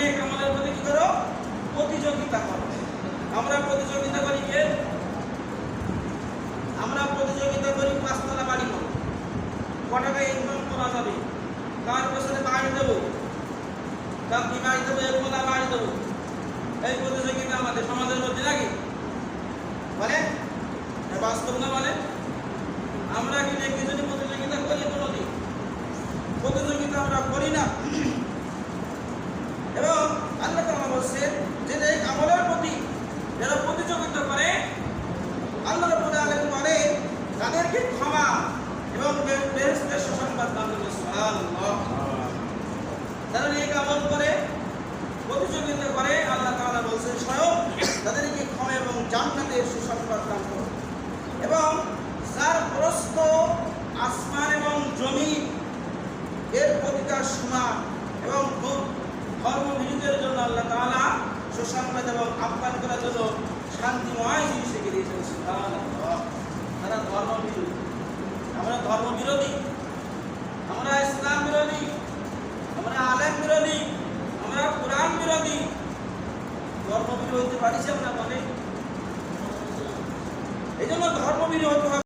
নেক আমলের প্রতি কি করো? প্রতিযোগিতা করো। আমরা প্রতিযোগিতা করি কে? আমরা প্রতিযোগিতা করি পাঁচতলা বাড়ি করো, কটাকা ইনকাম করা যাবে, কার পেছনে বাড়ি দেবো, কার কি বাড়ি দেবো, এক মোলা বাড়ি দেবো। এই প্রতিযোগিতা আমাদের সমাজের মধ্যে নাকি বলে বাস্তব না? বলে আমরা কি নেকি যদি প্রতিযোগিতা করি? কোনোদিন প্রতিযোগিতা আমরা করি না। এবং আল্লাহ তাআলা বলছেন যে এই আমলের প্রতি যারা প্রতিযোগিতা করে আল্লাহ রাব্বুল আলামিন বলে তাদেরকে ক্ষমা এবং বেহেশতের সুসংবাদ দান করবেন। সুবহানাল্লাহ। যারা নেক আমল করে প্রতিযোগিতা করে আল্লাহ তাআলা বলছেন স্বয়ং তাদেরকে ক্ষমা এবং জান্নাতের সুসংবাদ দান করবেন। এবং যার প্রস্থ আসমান এবং জমিন এর প্রতিটা সমান এবং ধর্মবিরোধীদের জন্য আল্লাহ তাআলা সুসংবাদ এবং আহ্বান করার জন্য শান্তিময় জিনিস রেখে দিয়েছেন। সুবহানাল্লাহ। তারা ধর্মবিরোধী, আমরা ধর্মবিরোধী, আমরা ইসলাম বিরোধী, আমরা আলেম বিরোধী, আমরা কোরআন বিরোধী। ধর্মবিরোধী হতে পারিছি আমরা? বলে এই জন্য ধর্মবিরোধী হতে হবে।